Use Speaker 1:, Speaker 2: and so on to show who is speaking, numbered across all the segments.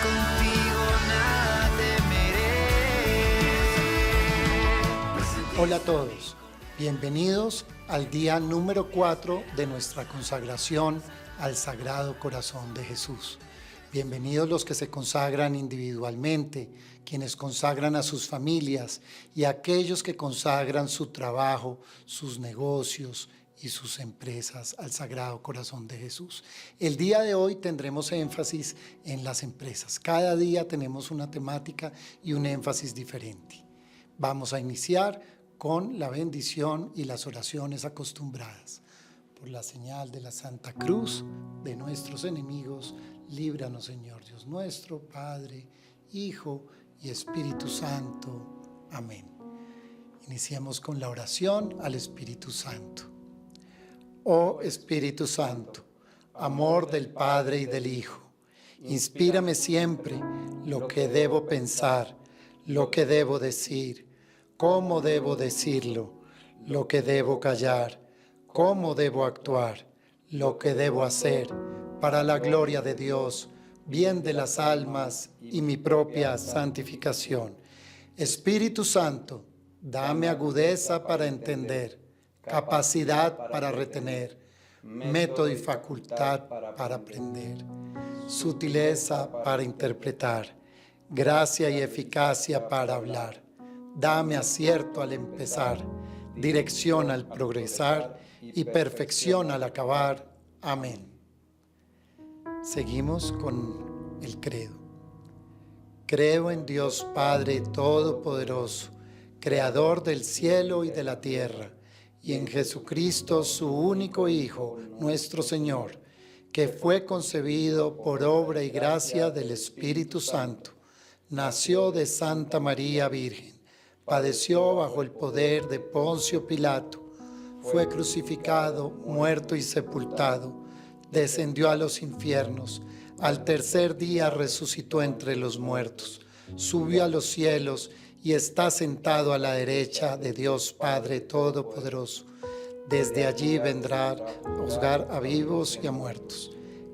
Speaker 1: contigo nada temeré.
Speaker 2: Hola a todos, bienvenidos al día número 4 de nuestra consagración al Sagrado Corazón de Jesús. Bienvenidos los que se consagran individualmente, quienes consagran a sus familias y aquellos que consagran su trabajo, sus negocios y sus empresas al Sagrado Corazón de Jesús. El día de hoy tendremos énfasis en las empresas. Cada día tenemos una temática y un énfasis diferente. Vamos a iniciar con la bendición y las oraciones acostumbradas. Por la señal de la Santa Cruz de nuestros enemigos, líbranos, Señor Dios nuestro, Padre, Hijo y Espíritu Santo. Amén. Iniciemos con la oración al Espíritu Santo. Oh Espíritu Santo, amor del Padre y del Hijo, inspírame siempre lo que debo pensar, lo que debo decir, cómo debo decirlo, lo que debo callar, cómo debo actuar, lo que debo hacer, para la gloria de Dios, bien de las almas y mi propia santificación. Espíritu Santo, dame agudeza para entender, capacidad para retener, método y facultad para aprender, sutileza para interpretar, gracia y eficacia para hablar. Dame acierto al empezar, dirección al progresar y perfección al acabar. Amén. Seguimos con el credo. Creo en Dios Padre Todopoderoso, Creador del cielo y de la tierra, y en Jesucristo, su único Hijo, nuestro Señor, que fue concebido por obra y gracia del Espíritu Santo, nació de Santa María Virgen, padeció bajo el poder de Poncio Pilato, fue crucificado, muerto y sepultado, descendió a los infiernos, al tercer día resucitó entre los muertos, subió a los cielos y está sentado a la derecha de Dios Padre Todopoderoso. Desde allí vendrá a juzgar a vivos y a muertos.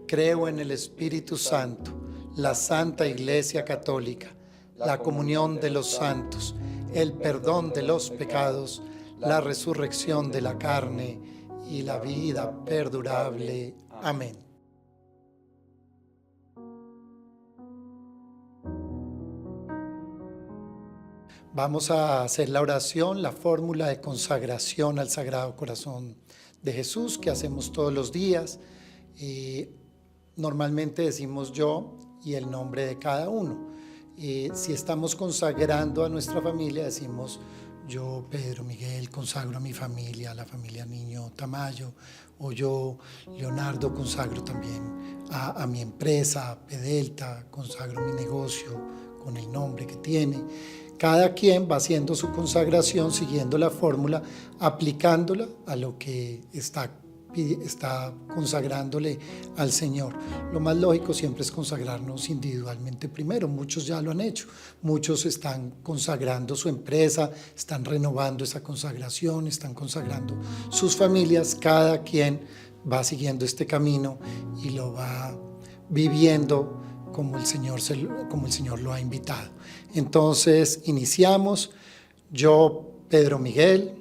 Speaker 2: Creo en el Espíritu Santo, la Santa Iglesia Católica, la comunión de los santos, el perdón de los pecados, la resurrección de la carne y la vida perdurable. Amén. Vamos a hacer la oración, la fórmula de consagración al Sagrado Corazón de Jesús que hacemos todos los días. Normalmente decimos yo y el nombre de cada uno. Si estamos consagrando a nuestra familia, decimos yo, Pedro Miguel, consagro a mi familia, a la familia Niño Tamayo, o yo, Leonardo, consagro también a mi empresa, Pedelta, consagro mi negocio con el nombre que tiene. Cada quien va haciendo su consagración siguiendo la fórmula, aplicándola a lo que está consagrándole al Señor. Lo más lógico siempre es consagrarnos individualmente primero. Muchos ya lo han hecho, muchos están consagrando su empresa, están renovando esa consagración, están consagrando sus familias. Cada quien va siguiendo este camino y lo va viviendo como el Señor lo ha invitado. Entonces iniciamos. Yo, Pedro Miguel,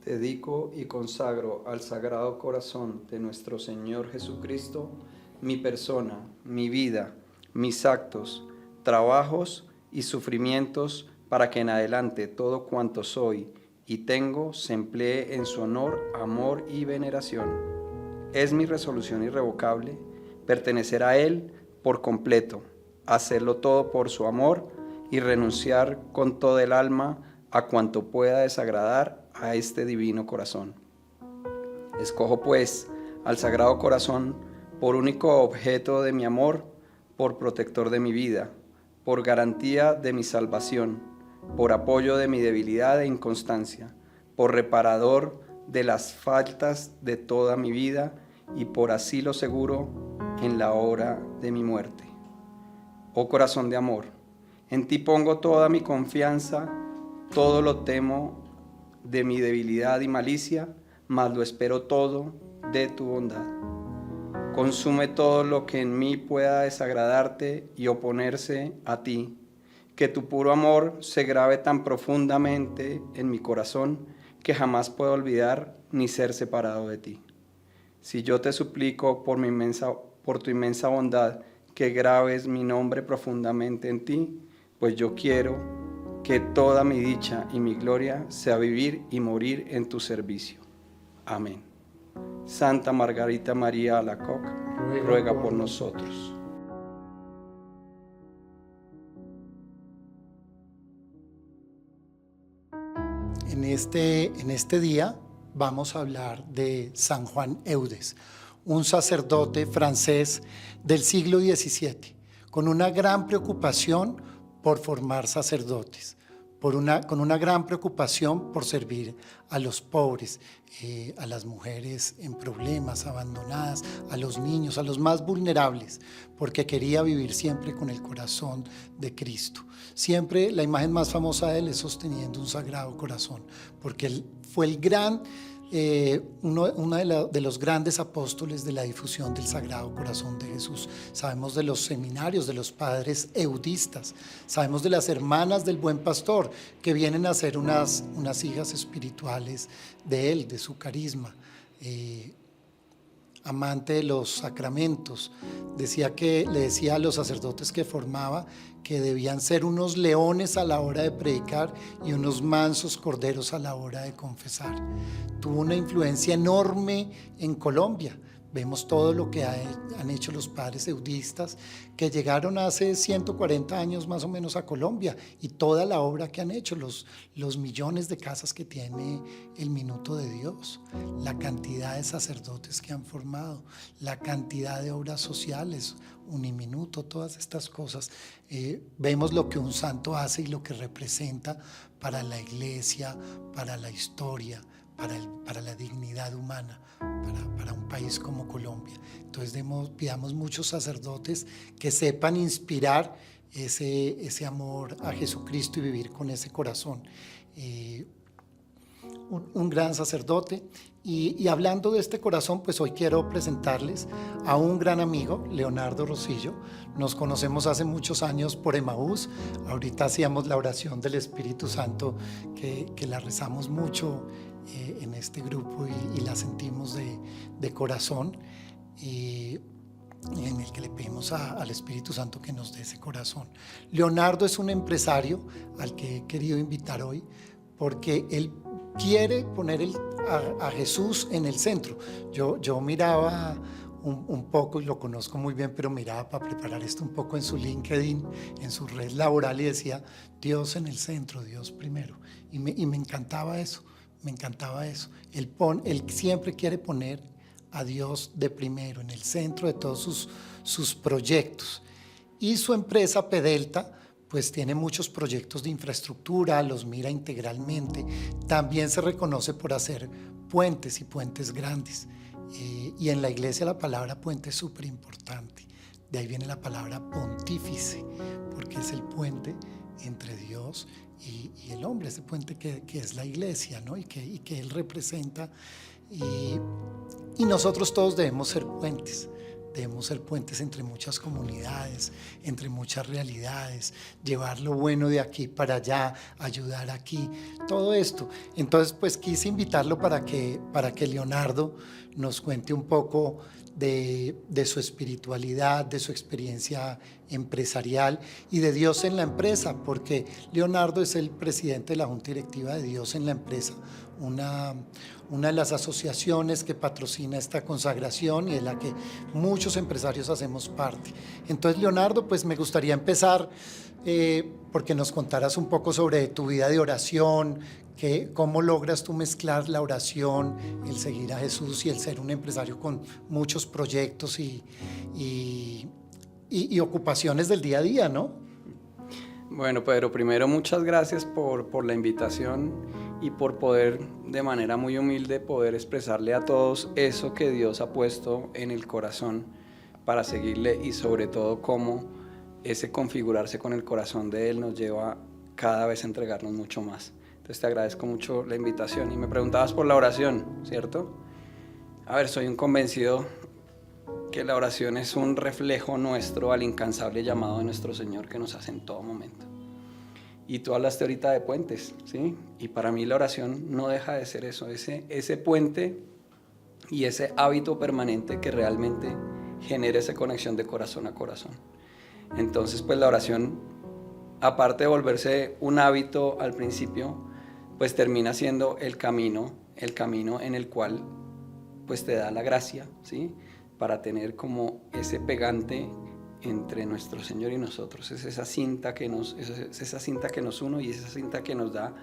Speaker 3: dedico y consagro al Sagrado Corazón de nuestro Señor Jesucristo mi persona, mi vida, mis actos, trabajos y sufrimientos, para que en adelante todo cuanto soy y tengo se emplee en su honor, amor y veneración. Es mi resolución irrevocable pertenecer a Él por completo, hacerlo todo por su amor y renunciar con toda el alma a cuanto pueda desagradar a este divino corazón. Escojo pues al Sagrado Corazón por único objeto de mi amor, por protector de mi vida, por garantía de mi salvación, por apoyo de mi debilidad e inconstancia, por reparador de las faltas de toda mi vida y por asilo seguro en la hora de mi muerte. Oh corazón de amor, en ti pongo toda mi confianza, todo lo temo de mi debilidad y malicia, mas lo espero todo de tu bondad. Consume todo lo que en mí pueda desagradarte y oponerse a ti. Que tu puro amor se grabe tan profundamente en mi corazón que jamás puedo olvidar ni ser separado de ti. Si yo te suplico por tu inmensa bondad que grabes mi nombre profundamente en ti, pues yo quiero que toda mi dicha y mi gloria sea vivir y morir en tu servicio. Amén. Santa Margarita María Alacoque, ruega por nosotros.
Speaker 2: En este día vamos a hablar de San Juan Eudes, un sacerdote francés del siglo XVII, con una gran preocupación por formar sacerdotes, con una gran preocupación por servir a los pobres, a las mujeres en problemas, abandonadas, a los niños, a los más vulnerables, porque quería vivir siempre con el corazón de Cristo. Siempre la imagen más famosa de él es sosteniendo un sagrado corazón, porque él fue el gran uno de los grandes apóstoles de la difusión del Sagrado Corazón de Jesús. Sabemos de los seminarios de los padres eudistas, sabemos de las hermanas del Buen Pastor, que vienen a ser unas hijas espirituales de él, de su carisma. Amante de los sacramentos, le decía a los sacerdotes que formaba que debían ser unos leones a la hora de predicar y unos mansos corderos a la hora de confesar. Tuvo una influencia enorme en Colombia. Vemos todo lo que han hecho los padres eudistas, que llegaron hace 140 años más o menos a Colombia, y toda la obra que han hecho, los millones de casas que tiene el Minuto de Dios, la cantidad de sacerdotes que han formado, la cantidad de obras sociales, Uniminuto, todas estas cosas. Vemos lo que un santo hace y lo que representa para la iglesia, para la historia, para la dignidad humana, para un país como Colombia. Entonces pidamos muchos sacerdotes que sepan inspirar ese amor a Jesucristo y vivir con ese corazón. Un gran sacerdote. Y hablando de este corazón, pues hoy quiero presentarles a un gran amigo, Leonardo Rosillo. Nos conocemos hace muchos años por Emaús. Ahorita hacíamos la oración del Espíritu Santo, que la rezamos mucho en este grupo y la sentimos de corazón, y en el que le pedimos al Espíritu Santo que nos dé ese corazón. Leonardo es un empresario al que he querido invitar hoy porque él quiere poner a Jesús en el centro. Yo miraba un poco, y lo conozco muy bien, pero miraba para preparar esto un poco en su LinkedIn, en su red laboral, y decía Dios en el centro, Dios primero, y me encantaba eso. Me encantaba eso. Él siempre quiere poner a Dios de primero, en el centro de todos sus proyectos. Y su empresa Pedelta, pues tiene muchos proyectos de infraestructura, los mira integralmente. También se reconoce por hacer puentes y puentes grandes. Y en la iglesia la palabra puente es súper importante. De ahí viene la palabra pontífice, porque es el puente entre Dios y el hombre, ese puente que es la iglesia, ¿no? y que él representa, y nosotros todos debemos ser puentes entre muchas comunidades, entre muchas realidades, llevar lo bueno de aquí para allá, ayudar aquí, todo esto. Entonces pues quise invitarlo para que Leonardo nos cuente un poco de su espiritualidad, de su experiencia empresarial y de Dios en la empresa, porque Leonardo es el presidente de la Junta Directiva de Dios en la Empresa, una de las asociaciones que patrocina esta consagración y de la que muchos empresarios hacemos parte. Entonces, Leonardo, pues me gustaría empezar porque nos contaras un poco sobre tu vida de oración, cómo logras tú mezclar la oración, el seguir a Jesús y el ser un empresario con muchos proyectos y ocupaciones del día a día, ¿no?
Speaker 3: Bueno, Pedro, primero muchas gracias por la invitación y por poder, de manera muy humilde, poder expresarle a todos eso que Dios ha puesto en el corazón para seguirle, y sobre todo cómo ese configurarse con el corazón de Él nos lleva cada vez a entregarnos mucho más. Entonces te agradezco mucho la invitación. Y me preguntabas por la oración, ¿cierto? A ver, soy un convencido que la oración es un reflejo nuestro al incansable llamado de nuestro Señor que nos hace en todo momento. Y tú hablaste ahorita de puentes, ¿sí? Y para mí la oración no deja de ser eso, ese puente y ese hábito permanente que realmente genera esa conexión de corazón a corazón. Entonces, pues la oración, aparte de volverse un hábito al principio, pues termina siendo el camino en el cual pues te da la gracia, ¿sí? Para tener como ese pegante entre nuestro Señor y nosotros. Es esa cinta que nos une y es esa cinta que nos da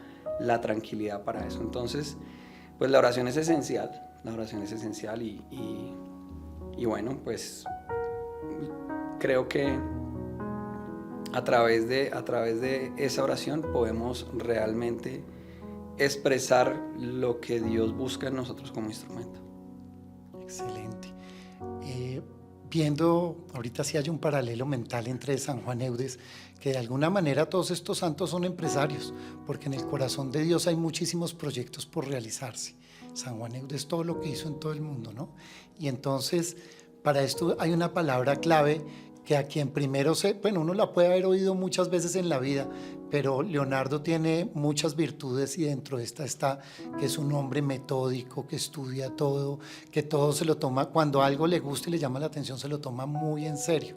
Speaker 3: la tranquilidad para eso. Entonces, pues la oración es esencial, y bueno, pues creo que a través de esa oración podemos realmente expresar lo que Dios busca en nosotros como instrumento.
Speaker 2: Excelente. Viendo, ahorita sí hay un paralelo mental entre San Juan Eudes, que de alguna manera todos estos santos son empresarios, porque en el corazón de Dios hay muchísimos proyectos por realizarse. San Juan Eudes todo lo que hizo en todo el mundo, ¿no? Y entonces, para esto hay una palabra clave que a quien primero uno la puede haber oído muchas veces en la vida, pero Leonardo tiene muchas virtudes y dentro de esta está que es un hombre metódico, que estudia todo, que todo se lo toma, cuando algo le gusta y le llama la atención, se lo toma muy en serio.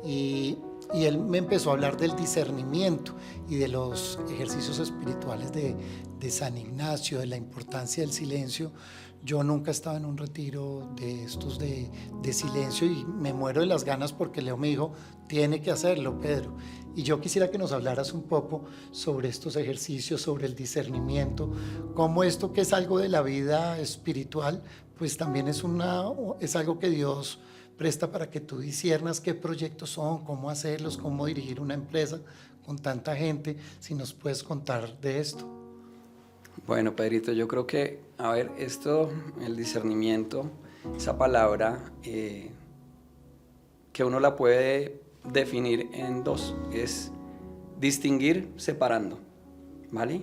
Speaker 2: Y él me empezó a hablar del discernimiento y de los ejercicios espirituales de San Ignacio, de la importancia del silencio. Yo nunca estaba en un retiro de estos de silencio y me muero de las ganas porque Leo me dijo, tiene que hacerlo, Pedro. Y yo quisiera que nos hablaras un poco sobre estos ejercicios, sobre el discernimiento, cómo esto que es algo de la vida espiritual, pues también es algo que Dios presta para que tú disciernas qué proyectos son, cómo hacerlos, cómo dirigir una empresa con tanta gente. Si nos puedes contar de esto.
Speaker 3: Bueno, Pedrito, yo creo que, el discernimiento, esa palabra que uno la puede definir en dos, es distinguir separando, ¿vale?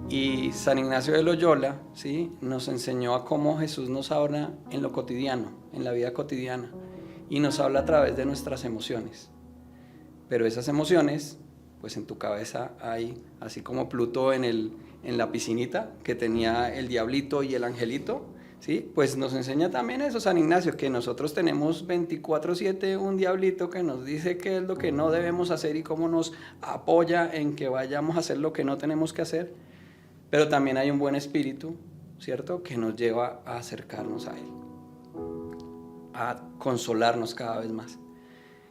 Speaker 3: Y San Ignacio de Loyola, ¿sí?, nos enseñó a cómo Jesús nos habla en lo cotidiano, en la vida cotidiana, y nos habla a través de nuestras emociones. Pero esas emociones, pues en tu cabeza hay, así como Pluto en la piscinita, que tenía el diablito y el angelito, ¿sí? Pues nos enseña también eso San Ignacio, que nosotros tenemos 24/7 un diablito que nos dice qué es lo que no debemos hacer y cómo nos apoya en que vayamos a hacer lo que no tenemos que hacer, pero también hay un buen espíritu, ¿cierto?, que nos lleva a acercarnos a él, a consolarnos cada vez más.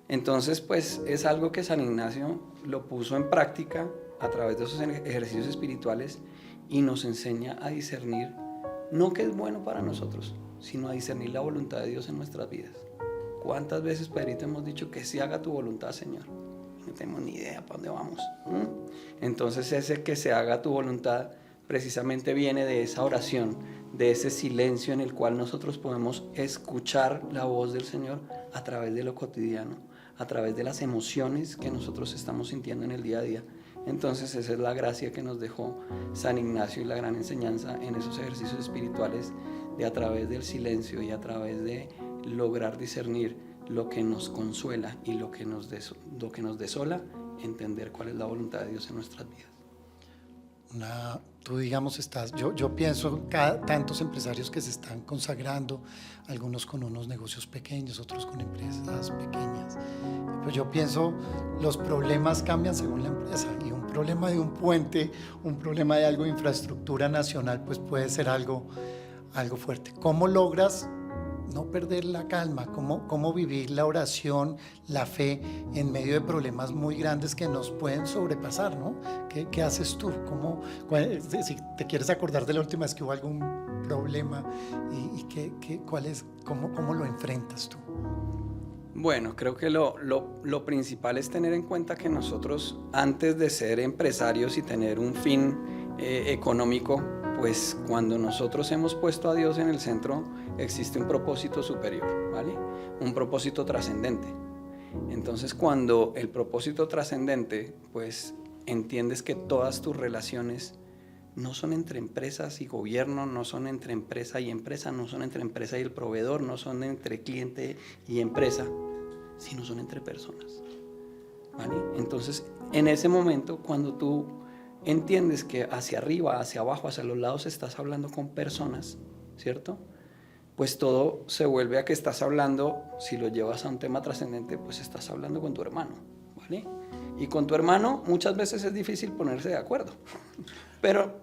Speaker 3: Entonces, pues es algo que San Ignacio lo puso en práctica a través de esos ejercicios espirituales y nos enseña a discernir no qué es bueno para nosotros, sino a discernir la voluntad de Dios en nuestras vidas. ¿Cuántas veces, Pedrito, hemos dicho que se haga tu voluntad, Señor? No tenemos ni idea para dónde vamos. Entonces ese que se haga tu voluntad precisamente viene de esa oración, de ese silencio en el cual nosotros podemos escuchar la voz del Señor a través de lo cotidiano, a través de las emociones que nosotros estamos sintiendo en el día a día. Entonces esa es la gracia que nos dejó San Ignacio y la gran enseñanza en esos ejercicios espirituales de a través del silencio y a través de lograr discernir lo que nos consuela y lo que nos desola, entender cuál es la voluntad de Dios en nuestras vidas.
Speaker 2: Tú digamos yo pienso en tantos empresarios que se están consagrando, algunos con unos negocios pequeños, otros con empresas pequeñas, pero yo pienso los problemas cambian según la empresa y un problema de un puente, un problema de algo de infraestructura nacional pues puede ser algo fuerte. ¿Cómo logras no perder la calma? ¿Cómo vivir la oración, la fe en medio de problemas muy grandes que nos pueden sobrepasar, ¿no? ¿Qué haces tú? Si te quieres acordar de la última vez que hubo algún problema ¿cómo lo enfrentas tú?
Speaker 3: Bueno, creo que lo principal es tener en cuenta que nosotros, antes de ser empresarios y tener un fin económico, pues cuando nosotros hemos puesto a Dios en el centro, existe un propósito superior, ¿vale? Un propósito trascendente. Entonces, cuando el propósito trascendente, pues entiendes que todas tus relaciones no son entre empresas y gobierno, no son entre empresa y empresa, no son entre empresa y el proveedor, no son entre cliente y empresa, sino son entre personas, ¿vale? Entonces, en ese momento, cuando tú entiendes que hacia arriba, hacia abajo, hacia los lados estás hablando con personas, ¿cierto? Pues todo se vuelve a que estás hablando, si lo llevas a un tema trascendente, pues estás hablando con tu hermano, ¿vale? Y con tu hermano muchas veces es difícil ponerse de acuerdo, pero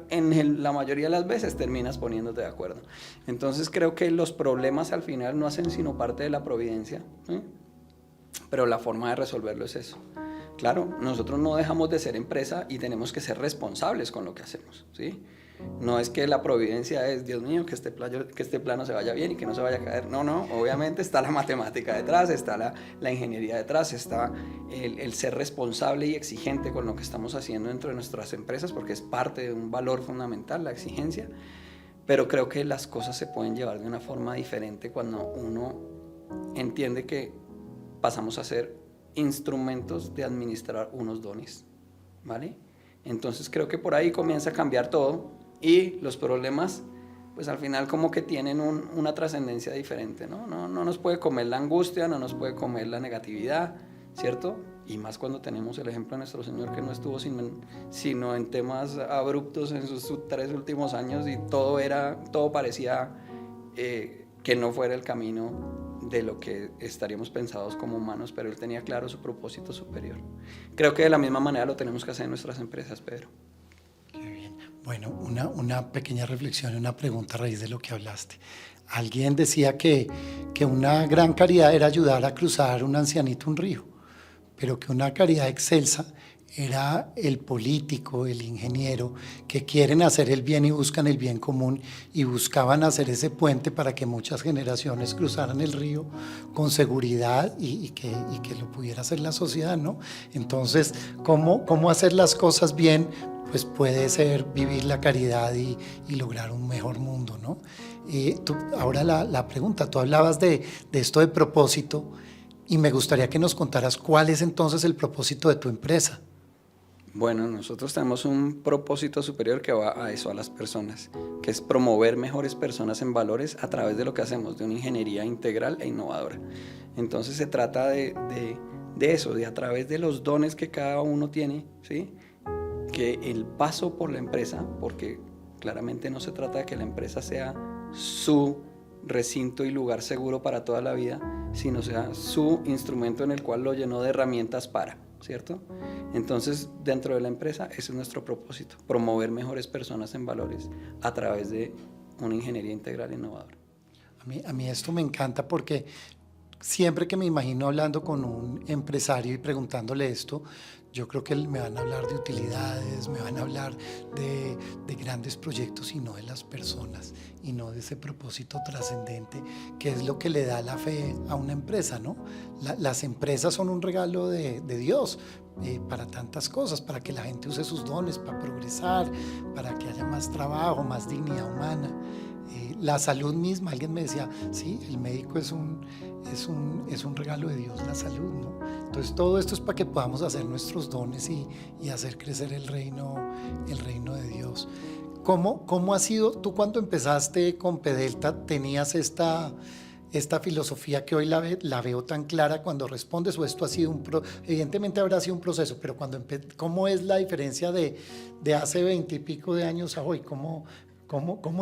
Speaker 3: la mayoría de las veces terminas poniéndote de acuerdo. Entonces creo que los problemas al final no hacen sino parte de la providencia, ¿eh? Pero la forma de resolverlo es eso. Claro, nosotros no dejamos de ser empresa y tenemos que ser responsables con lo que hacemos, ¿sí? No es que la providencia es, Dios mío, que este plano se vaya bien y que no se vaya a caer. No, obviamente está la matemática detrás, está la ingeniería detrás, está el ser responsable y exigente con lo que estamos haciendo dentro de nuestras empresas, porque es parte de un valor fundamental, la exigencia. Pero creo que las cosas se pueden llevar de una forma diferente cuando uno entiende que pasamos a ser instrumentos de administrar unos dones, ¿vale? Entonces creo que por ahí comienza a cambiar todo y los problemas, pues al final como que tienen una trascendencia diferente, ¿no? No nos puede comer la angustia, no nos puede comer la negatividad, ¿cierto? Y más cuando tenemos el ejemplo de nuestro Señor, que no estuvo sino en temas abruptos en sus 3 últimos años, y todo parecía que no fuera el camino de lo que estaríamos pensados como humanos, pero Él tenía claro su propósito superior. Creo que de la misma manera lo tenemos que hacer en nuestras empresas, Pedro.
Speaker 2: Qué bien. Bueno, una pequeña reflexión y una pregunta a raíz de lo que hablaste. Alguien decía que una gran caridad era ayudar a cruzar un ancianito un río, pero que una caridad excelsa era el político, el ingeniero, que quieren hacer el bien y buscan el bien común, y buscaban hacer ese puente para que muchas generaciones cruzaran el río con seguridad y que lo pudiera hacer la sociedad, ¿no? Entonces, ¿cómo hacer las cosas bien? Pues puede ser vivir la caridad y lograr un mejor mundo, ¿no? Ahora la pregunta, tú hablabas de esto de propósito, y me gustaría que nos contaras cuál es entonces el propósito de tu empresa.
Speaker 3: Bueno, nosotros tenemos un propósito superior que va a eso, a las personas, que es promover mejores personas en valores a través de lo que hacemos, de una ingeniería integral e innovadora. Entonces se trata de eso, de a través de los dones que cada uno tiene, ¿sí? Que el paso por la empresa, porque claramente no se trata de que la empresa sea su recinto y lugar seguro para toda la vida, sino sea su instrumento en el cual lo llenó de herramientas para, ¿cierto? Entonces, dentro de la empresa, ese es nuestro propósito, promover mejores personas en valores a través de una ingeniería integral e innovadora.
Speaker 2: A mí esto me encanta porque siempre que me imagino hablando con un empresario y preguntándole esto, yo creo que me van a hablar de utilidades, me van a hablar de grandes proyectos y no de las personas, y no de ese propósito trascendente que es lo que le da la fe a una empresa, ¿no? Las empresas son un regalo de Dios para tantas cosas, para que la gente use sus dones, para progresar, para que haya más trabajo, más dignidad humana. La salud misma, alguien me decía, sí, el médico es un regalo de Dios, la salud, ¿no? Entonces todo esto es para que podamos hacer nuestros dones y hacer crecer el reino de Dios. ¿Cómo ha sido? Tú cuando empezaste con Pedelta tenías esta filosofía que hoy la veo tan clara cuando respondes, o esto ha sido evidentemente habrá sido un proceso, pero ¿cómo es la diferencia de hace 20 y pico de años a hoy? ¿Cómo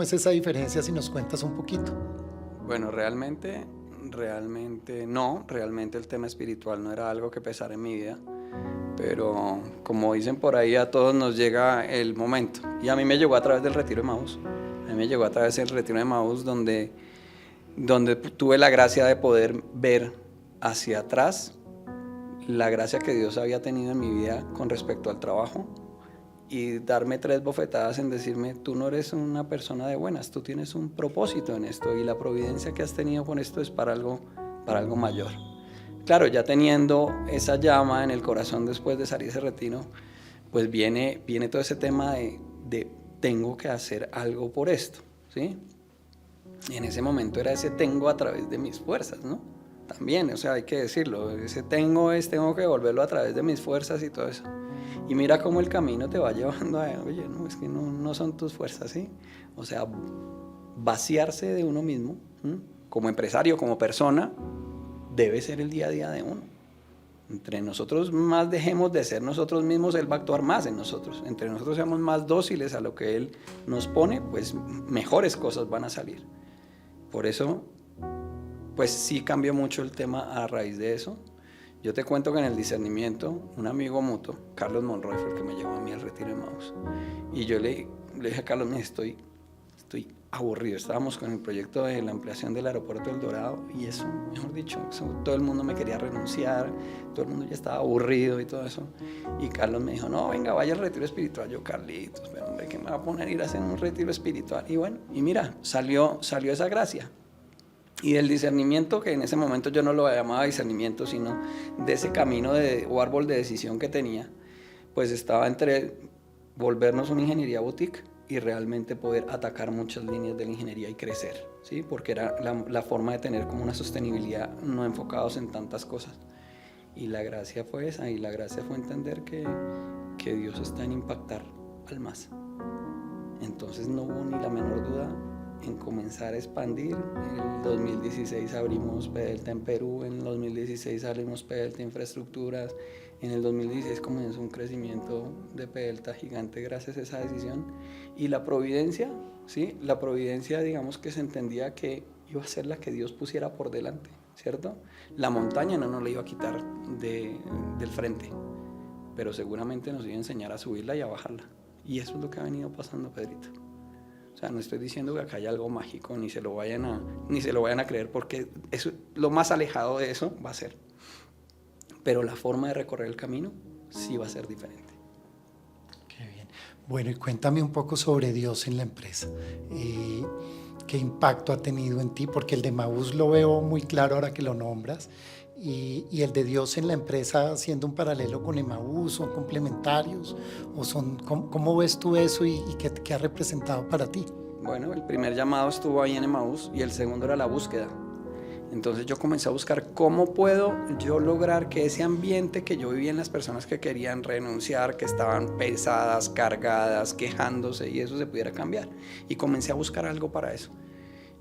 Speaker 2: es esa diferencia, si nos cuentas un poquito?
Speaker 3: Bueno, realmente el tema espiritual no era algo que pesara en mi vida, pero como dicen por ahí, a todos nos llega el momento, y a mí me llegó a través del retiro de Emaús. Donde tuve la gracia de poder ver hacia atrás la gracia que Dios había tenido en mi vida con respecto al trabajo, y darme 3 bofetadas en decirme: tú no eres una persona de buenas, tú tienes un propósito en esto, y la providencia que has tenido con esto es para algo mayor. Claro, ya teniendo esa llama en el corazón después de salir ese retiro, pues viene todo ese tema de tengo que hacer algo por esto, ¿sí? Y en ese momento era ese tengo a través de mis fuerzas, ¿no? También, o sea, hay que decirlo, ese tengo que devolverlo a través de mis fuerzas y todo eso. Y mira cómo el camino te va llevando a, oye, no, es que no son tus fuerzas, ¿sí? O sea, vaciarse de uno mismo, ¿sí? Como empresario, como persona, debe ser el día a día de uno. Entre nosotros más dejemos de ser nosotros mismos, Él va a actuar más en nosotros. Entre nosotros seamos más dóciles a lo que Él nos pone, pues mejores cosas van a salir. Por eso, pues sí cambió mucho el tema a raíz de eso. Yo te cuento que en el discernimiento, un amigo mutuo, Carlos Monroy, fue el que me llevó a mí al retiro de Maús. Y yo le dije a Carlos, estoy aburrido. Estábamos con el proyecto de la ampliación del aeropuerto del Dorado y eso, mejor dicho, todo el mundo me quería renunciar, todo el mundo ya estaba aburrido y todo eso. Y Carlos me dijo, no, venga, vaya al retiro espiritual. Yo, Carlitos, pero hombre, ¿qué me va a poner a ir a hacer un retiro espiritual? Y bueno, y mira, salió esa gracia. Y del discernimiento, que en ese momento yo no lo llamaba discernimiento, sino de ese camino o árbol de decisión que tenía, pues estaba entre volvernos una ingeniería boutique y realmente poder atacar muchas líneas de la ingeniería y crecer, ¿sí? Porque era la forma de tener como una sostenibilidad, no enfocados en tantas cosas. Y la gracia fue esa, y la gracia fue entender que Dios está en impactar almas. Entonces no hubo ni la menor duda en comenzar a expandir. En el 2016 abrimos Pedelta en Perú, en el 2016 abrimos Pedelta Infraestructuras, en el 2016 comenzó un crecimiento de Pedelta gigante gracias a esa decisión. Y la providencia, ¿sí? La providencia, digamos que se entendía que iba a ser la que Dios pusiera por delante, ¿cierto? La montaña no nos la iba a quitar del frente, pero seguramente nos iba a enseñar a subirla y a bajarla. Y eso es lo que ha venido pasando, Pedrito. O sea, no estoy diciendo que acá hay algo mágico, ni se lo vayan a creer, porque eso, lo más alejado de eso va a ser. Pero la forma de recorrer el camino sí va a ser diferente.
Speaker 2: Qué bien. Bueno, y cuéntame un poco sobre Dios en la empresa. ¿Qué impacto ha tenido en ti? Porque el de Maús lo veo muy claro ahora que lo nombras. Y el de Dios en la empresa, haciendo un paralelo con Emaús, ¿son complementarios? ¿O cómo ves tú eso y qué ha representado para ti?
Speaker 3: Bueno, el primer llamado estuvo ahí en Emaús y el segundo era la búsqueda. Entonces yo comencé a buscar cómo puedo yo lograr que ese ambiente que yo vivía en las personas que querían renunciar, que estaban pesadas, cargadas, quejándose, y eso se pudiera cambiar. Y comencé a buscar algo para eso.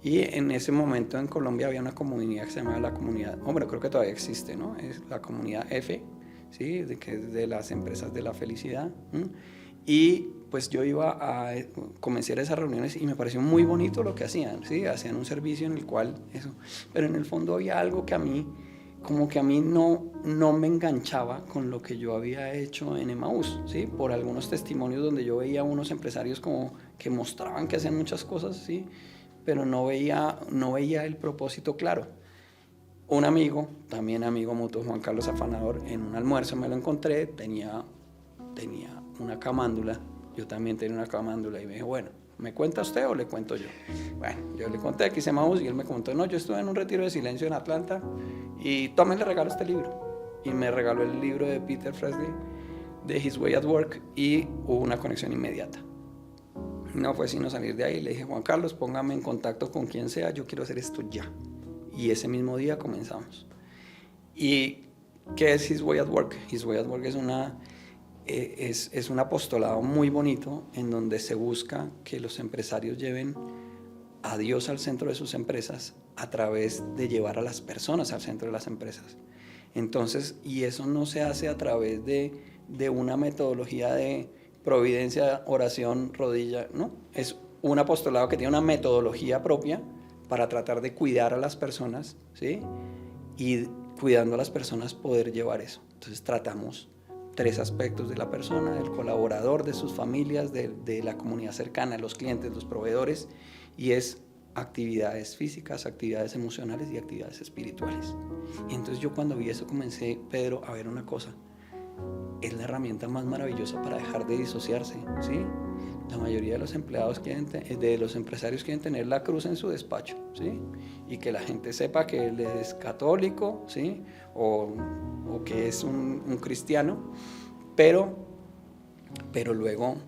Speaker 3: Y en ese momento en Colombia había una comunidad que se llamaba la comunidad, hombre, creo que todavía existe, ¿no? Es la comunidad F, ¿sí? Que es de las empresas de la felicidad. Y pues yo comencé a esas reuniones y me pareció muy bonito lo que hacían, ¿sí? Hacían un servicio en el cual eso, pero en el fondo había algo que a mí no me enganchaba con lo que yo había hecho en Emaús, ¿sí? Por algunos testimonios donde yo veía unos empresarios como que mostraban que hacían muchas cosas, ¿sí? Pero no veía el propósito claro. Un amigo, también amigo mutuo, Juan Carlos Afanador, en un almuerzo me lo encontré, tenía una camándula, yo también tenía una camándula, y me dijo, bueno, ¿me cuenta usted o le cuento yo? Bueno, yo le conté que hice Maús y él me contó, no, yo estuve en un retiro de silencio en Atlanta y tome, le regalo este libro. Y me regaló el libro de Peter Fresley, de His Way at Work, y hubo una conexión inmediata. No fue sino salir de ahí. Le dije, Juan Carlos, póngame en contacto con quien sea, yo quiero hacer esto ya. Y ese mismo día comenzamos. ¿Y qué es His Way at Work? His Way at Work es un apostolado muy bonito en donde se busca que los empresarios lleven a Dios al centro de sus empresas a través de llevar a las personas al centro de las empresas. Entonces, y eso no se hace a través de una metodología de providencia, oración, rodilla, ¿no? Es un apostolado que tiene una metodología propia para tratar de cuidar a las personas, ¿sí? Y cuidando a las personas poder llevar eso. Entonces tratamos 3 aspectos de la persona: del colaborador, de sus familias, de la comunidad cercana, los clientes, los proveedores, y es actividades físicas, actividades emocionales y actividades espirituales. Y entonces yo cuando vi eso comencé, Pedro, a ver una cosa. Es la herramienta más maravillosa para dejar de disociarse, ¿sí? La mayoría de los empleados de los empresarios quieren tener la cruz en su despacho, ¿sí? Y que la gente sepa que él es católico, ¿sí? O que es un cristiano, pero luego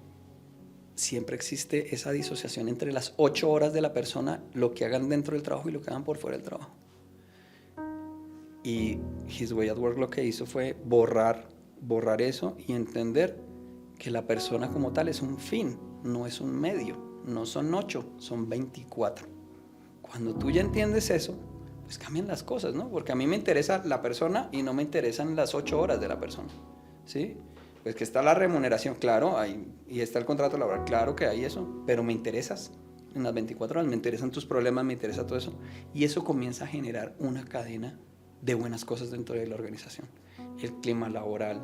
Speaker 3: siempre existe esa disociación entre las 8 horas de la persona, lo que hagan dentro del trabajo y lo que hagan por fuera del trabajo. Y His Way at Work lo que hizo fue borrar borrar eso y entender que la persona como tal es un fin, no es un medio, no son 8, son 24. Cuando tú ya entiendes eso, pues cambian las cosas, ¿no? Porque a mí me interesa la persona y no me interesan las 8 horas de la persona, ¿sí? Pues que está la remuneración, claro, y está el contrato laboral, claro que hay eso, pero me interesas en las 24 horas, me interesan tus problemas, me interesa todo eso, y eso comienza a generar una cadena de buenas cosas dentro de la organización. El clima laboral,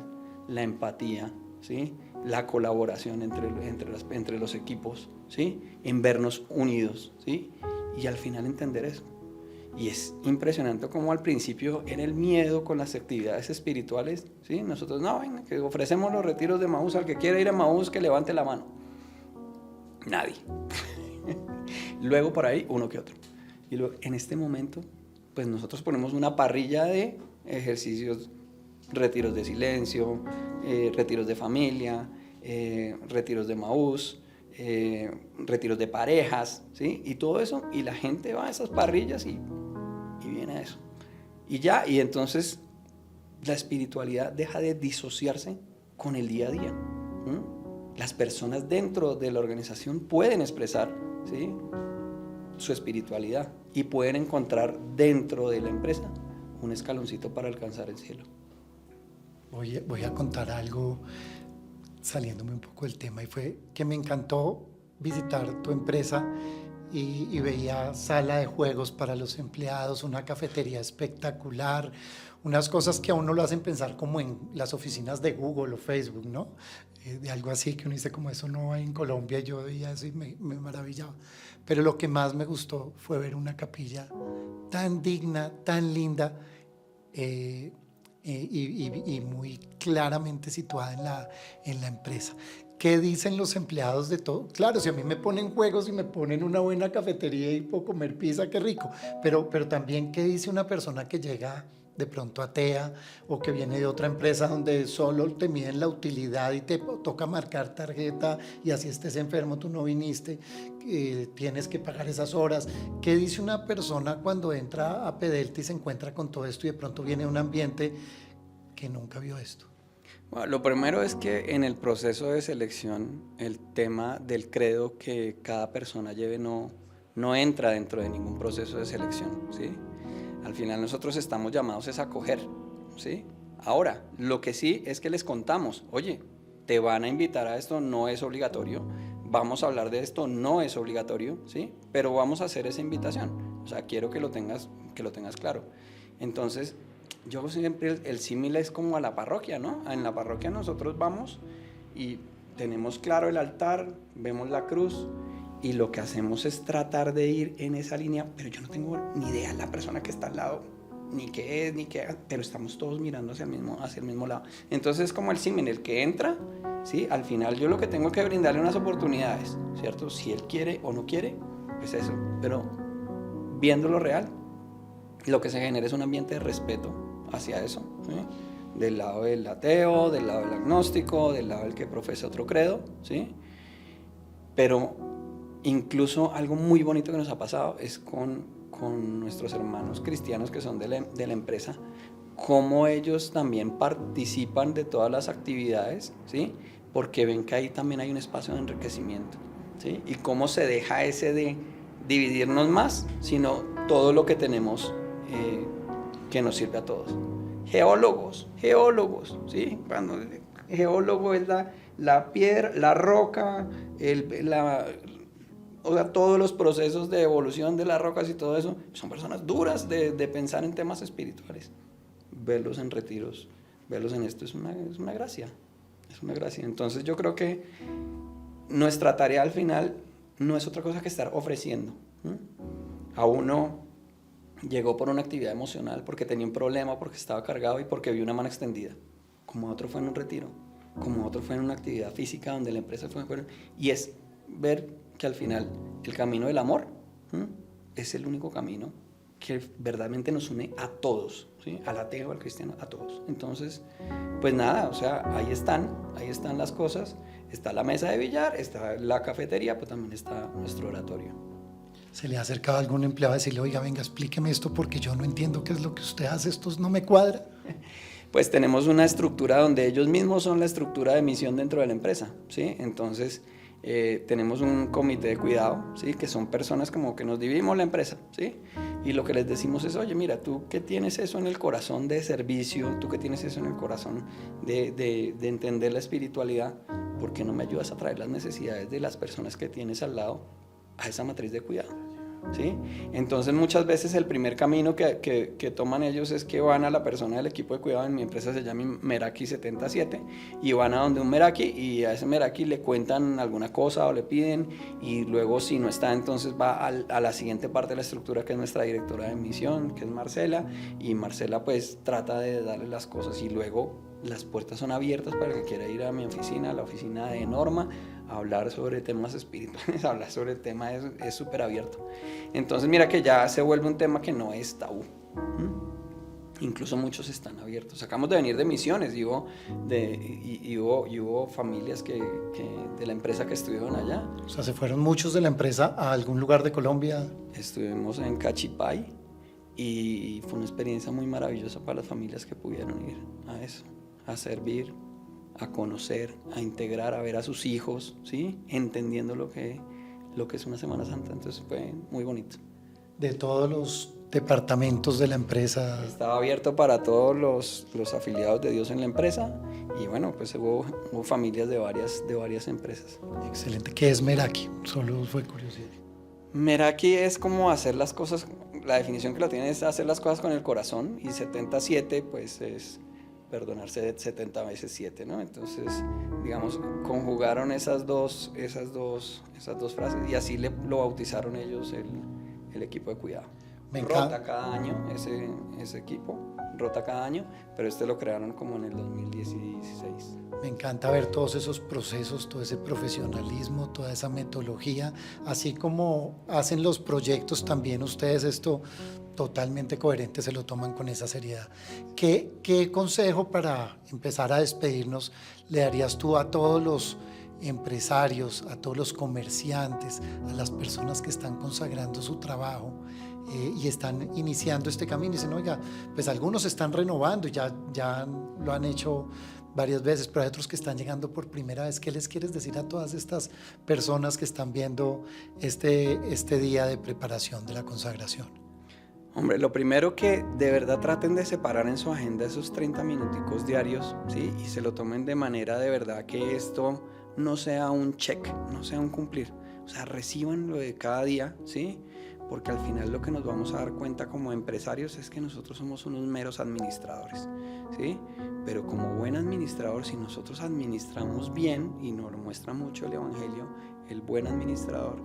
Speaker 3: la empatía, ¿sí? La colaboración entre los equipos, ¿sí? En vernos unidos, ¿sí? Y al final entender eso. Y es impresionante como al principio era el miedo con las actividades espirituales, ¿sí? Nosotros, no, venga, que ofrecemos los retiros de Emaús, al que quiera ir a Emaús que levante la mano. Nadie. Luego por ahí uno que otro. Y luego, en este momento, pues nosotros ponemos una parrilla de ejercicios, retiros de silencio, retiros de familia, retiros de Emaús, retiros de parejas, ¿sí? Y todo eso, y la gente va a esas parrillas y viene a eso. Y ya, y entonces la espiritualidad deja de disociarse con el día a día. Las personas dentro de la organización pueden expresar, ¿sí? Su espiritualidad y pueden encontrar dentro de la empresa un escaloncito para alcanzar el cielo.
Speaker 2: Voy a contar algo saliéndome un poco del tema, y fue que me encantó visitar tu empresa y veía sala de juegos para los empleados, una cafetería espectacular, unas cosas que a uno lo hacen pensar como en las oficinas de Google o Facebook, ¿no? De algo así que uno dice como eso no hay en Colombia. Yo veía eso y me maravillaba. Pero lo que más me gustó fue ver una capilla tan digna, tan linda, y muy claramente situada en la empresa. ¿Qué dicen los empleados de todo? Claro, si a mí me ponen juegos y me ponen una buena cafetería y puedo comer pizza, qué rico. Pero también, ¿qué dice una persona que llega de pronto atea o que viene de otra empresa donde solo te miden la utilidad y te toca marcar tarjeta y así estés enfermo, tú no viniste, tienes que pagar esas horas? ¿Qué dice una persona cuando entra a Pedelti y se encuentra con todo esto y de pronto viene un ambiente que nunca vio esto?
Speaker 3: Bueno, lo primero es que en el proceso de selección el tema del credo que cada persona lleve no entra dentro de ningún proceso de selección, ¿sí? Al final nosotros estamos llamados es a acoger, ¿sí? Ahora, lo que sí es que les contamos, oye, te van a invitar a esto, no es obligatorio, vamos a hablar de esto, no es obligatorio, ¿sí? Pero vamos a hacer esa invitación, o sea, quiero que lo tengas claro. Entonces, yo siempre el símil es como a la parroquia, ¿no? En la parroquia nosotros vamos y tenemos claro el altar, vemos la cruz, y lo que hacemos es tratar de ir en esa línea, pero yo no tengo ni idea de la persona que está al lado, ni qué es, ni qué, pero estamos todos mirando hacia el mismo lado. Entonces es como el símil, el que entra, ¿sí? Al final yo lo que tengo que brindarle unas oportunidades, ¿cierto? Si él quiere o no quiere, pues eso, pero viéndolo real, lo que se genera es un ambiente de respeto hacia eso, ¿sí? Del lado del ateo, del lado del agnóstico, del lado del que profesa otro credo, ¿sí? Pero incluso algo muy bonito que nos ha pasado es con nuestros hermanos cristianos que son de la empresa, cómo ellos también participan de todas las actividades, ¿sí? Porque ven que ahí también hay un espacio de enriquecimiento, ¿sí? Y cómo se deja ese de dividirnos más, sino todo lo que tenemos que nos sirve a todos. Geólogos, ¿sí? Cuando geólogo es la piedra, la roca, o sea, todos los procesos de evolución de las rocas y todo eso, son personas duras de pensar en temas espirituales. Verlos en retiros, verlos en esto es una gracia, es una gracia. Entonces yo creo que nuestra tarea al final no es otra cosa que estar ofreciendo. A uno llegó por una actividad emocional porque tenía un problema, porque estaba cargado y porque vio una mano extendida, como a otro fue en un retiro, como a otro fue en una actividad física donde la empresa fue, y es ver que al final el camino del amor es el único camino que verdaderamente nos une a todos, ¿sí? Al ateo, al cristiano, a todos. Entonces, pues nada, o sea, ahí están las cosas, está la mesa de billar, está la cafetería, pues también está nuestro oratorio.
Speaker 2: ¿Se le ha acercado a algún empleado a decirle, oiga, venga, explíqueme esto porque yo no entiendo qué es lo que usted hace, esto no me cuadra?
Speaker 3: pues tenemos una estructura donde ellos mismos son la estructura de misión dentro de la empresa, ¿sí? Entonces, tenemos un comité de cuidado, ¿sí? Que son personas como que nos dividimos la empresa, ¿sí? Y lo que les decimos es, oye, mira, tú que tienes eso en el corazón de servicio, tú que tienes eso en el corazón de entender la espiritualidad, ¿por qué no me ayudas a traer las necesidades de las personas que tienes al lado a esa matriz de cuidado? ¿Sí? Entonces muchas veces el primer camino que toman ellos es que van a la persona del equipo de cuidado. En mi empresa se llama Meraki 77 y van a donde un Meraki y a ese Meraki le cuentan alguna cosa o le piden, y luego si no está, entonces va a la siguiente parte de la estructura, que es nuestra directora de misión, que es Marcela, y Marcela pues trata de darle las cosas, y luego las puertas son abiertas para el que quiera ir a mi oficina, a la oficina de Norma, a hablar sobre temas espirituales, a hablar sobre el tema, es súper abierto. Entonces mira que ya se vuelve un tema que no es tabú. Incluso muchos están abiertos. Acabamos de venir de misiones y hubo familias de la empresa que estuvieron allá.
Speaker 2: O sea, se fueron muchos de la empresa a algún lugar de Colombia.
Speaker 3: Estuvimos en Cachipay y fue una experiencia muy maravillosa para las familias que pudieron ir a eso, a servir, a conocer, a integrar, a ver a sus hijos, ¿sí? Entendiendo lo que es una Semana Santa. Entonces fue muy bonito.
Speaker 2: De todos los departamentos de la empresa.
Speaker 3: Estaba abierto para todos los afiliados de Dios en la empresa, y bueno, pues hubo familias de varias empresas.
Speaker 2: Excelente. ¿Qué es Meraki? Solo fue curiosidad.
Speaker 3: Meraki es como hacer las cosas, la definición que la tiene es hacer las cosas con el corazón, y 77 pues es perdonarse 70 veces 7, ¿no? Entonces, digamos, conjugaron esas dos frases, y así lo bautizaron ellos el equipo de cuidado. Rota cada año ese equipo, rota cada año, pero lo crearon como en el 2016.
Speaker 2: Me encanta ver todos esos procesos, todo ese profesionalismo, toda esa metodología, así como hacen los proyectos también ustedes esto totalmente coherente, se lo toman con esa seriedad. ¿Qué consejo para empezar a despedirnos le darías tú a todos los empresarios, a todos los comerciantes, a las personas que están consagrando su trabajo y están iniciando este camino? Y dicen, oiga, pues algunos están renovando y ya lo han hecho varias veces, pero hay otros que están llegando por primera vez. ¿Qué les quieres decir a todas estas personas que están viendo este día de preparación de la consagración?
Speaker 3: Hombre, lo primero, que de verdad traten de separar en su agenda esos 30 minuticos diarios, ¿sí? Y se lo tomen de manera de verdad que esto no sea un check, no sea un cumplir. O sea, reciban lo de cada día, ¿sí? Porque al final lo que nos vamos a dar cuenta como empresarios es que nosotros somos unos meros administradores, ¿sí? Pero como buen administrador, si nosotros administramos bien, y nos lo muestra mucho el Evangelio, el buen administrador,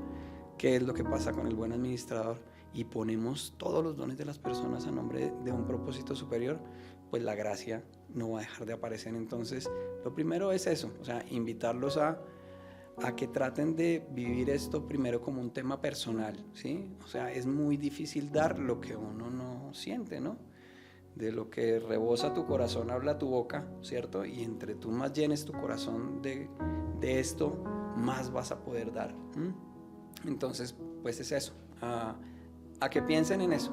Speaker 3: ¿qué es lo que pasa con el buen administrador? Y ponemos todos los dones de las personas a nombre de un propósito superior, pues la gracia no va a dejar de aparecer. Entonces, lo primero es eso, o sea, invitarlos a que traten de vivir esto primero como un tema personal, ¿sí? O sea, es muy difícil dar lo que uno no siente, ¿no? De lo que rebosa tu corazón habla tu boca, ¿cierto? Y entre tú más llenes tu corazón de esto, más vas a poder dar. Entonces, pues es eso, a que piensen en eso.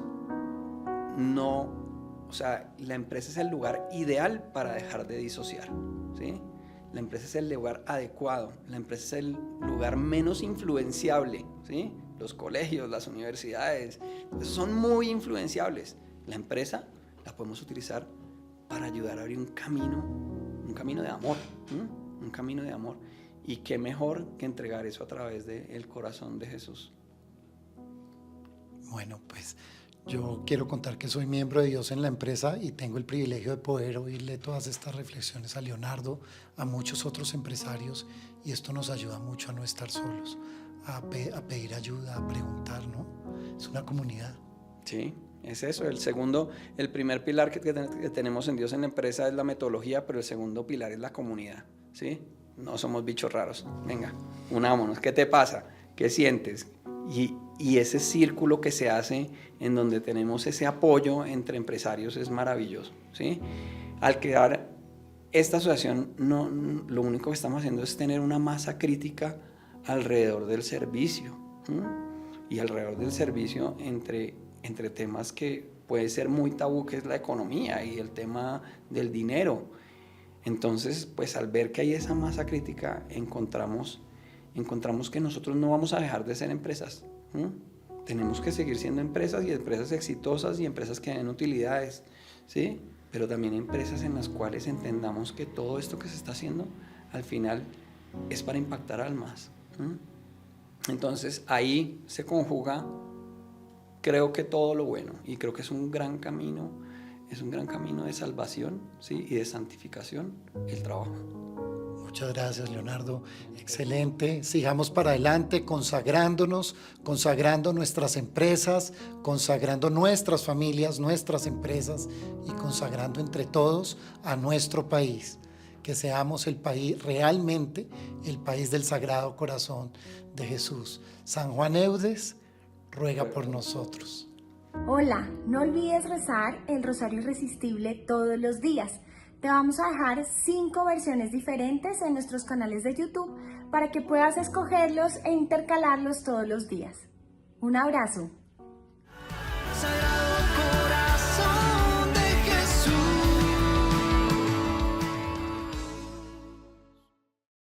Speaker 3: No, o sea, la empresa es el lugar ideal para dejar de disociar, ¿sí? La empresa es el lugar adecuado, la empresa es el lugar menos influenciable, ¿sí? Los colegios, las universidades, esos son muy influenciables. La empresa la podemos utilizar para ayudar a abrir un camino de amor, un camino de amor. Y qué mejor que entregar eso a través del corazón de Jesús.
Speaker 2: Bueno, pues yo quiero contar que soy miembro de Dios en la empresa y tengo el privilegio de poder oírle todas estas reflexiones a Leonardo, a muchos otros empresarios, y esto nos ayuda mucho a no estar solos, a pedir ayuda, a preguntar, ¿no? Es una comunidad.
Speaker 3: Sí, es eso. El primer pilar que tenemos en Dios en la empresa es la metodología, pero el segundo pilar es la comunidad, ¿sí? No somos bichos raros. Venga, unámonos. ¿Qué te pasa? ¿Qué sientes? Y ese círculo que se hace en donde tenemos ese apoyo entre empresarios es maravilloso, ¿sí? Al crear esta asociación, lo único que estamos haciendo es tener una masa crítica alrededor del servicio, y alrededor del servicio entre temas que puede ser muy tabú, que es la economía y el tema del dinero. Entonces, pues al ver que hay esa masa crítica, encontramos que nosotros no vamos a dejar de ser empresas. Tenemos que seguir siendo empresas, y empresas exitosas y empresas que den utilidades, ¿sí? Pero también empresas en las cuales entendamos que todo esto que se está haciendo al final es para impactar almas. Entonces ahí se conjuga, creo que todo lo bueno, y creo que es un gran camino de salvación, ¿sí? Y de santificación, el trabajo.
Speaker 2: Muchas gracias, Leonardo. Excelente. Sigamos para adelante, consagrándonos, consagrando nuestras empresas, consagrando nuestras familias, nuestras empresas, y consagrando entre todos a nuestro país. Que seamos el país, realmente el país del Sagrado Corazón de Jesús. San Juan Eudes, ruega por nosotros.
Speaker 4: Hola, no olvides rezar el Rosario Irresistible todos los días. Te vamos a dejar 5 versiones diferentes en nuestros canales de YouTube para que puedas escogerlos e intercalarlos todos los días. Un abrazo.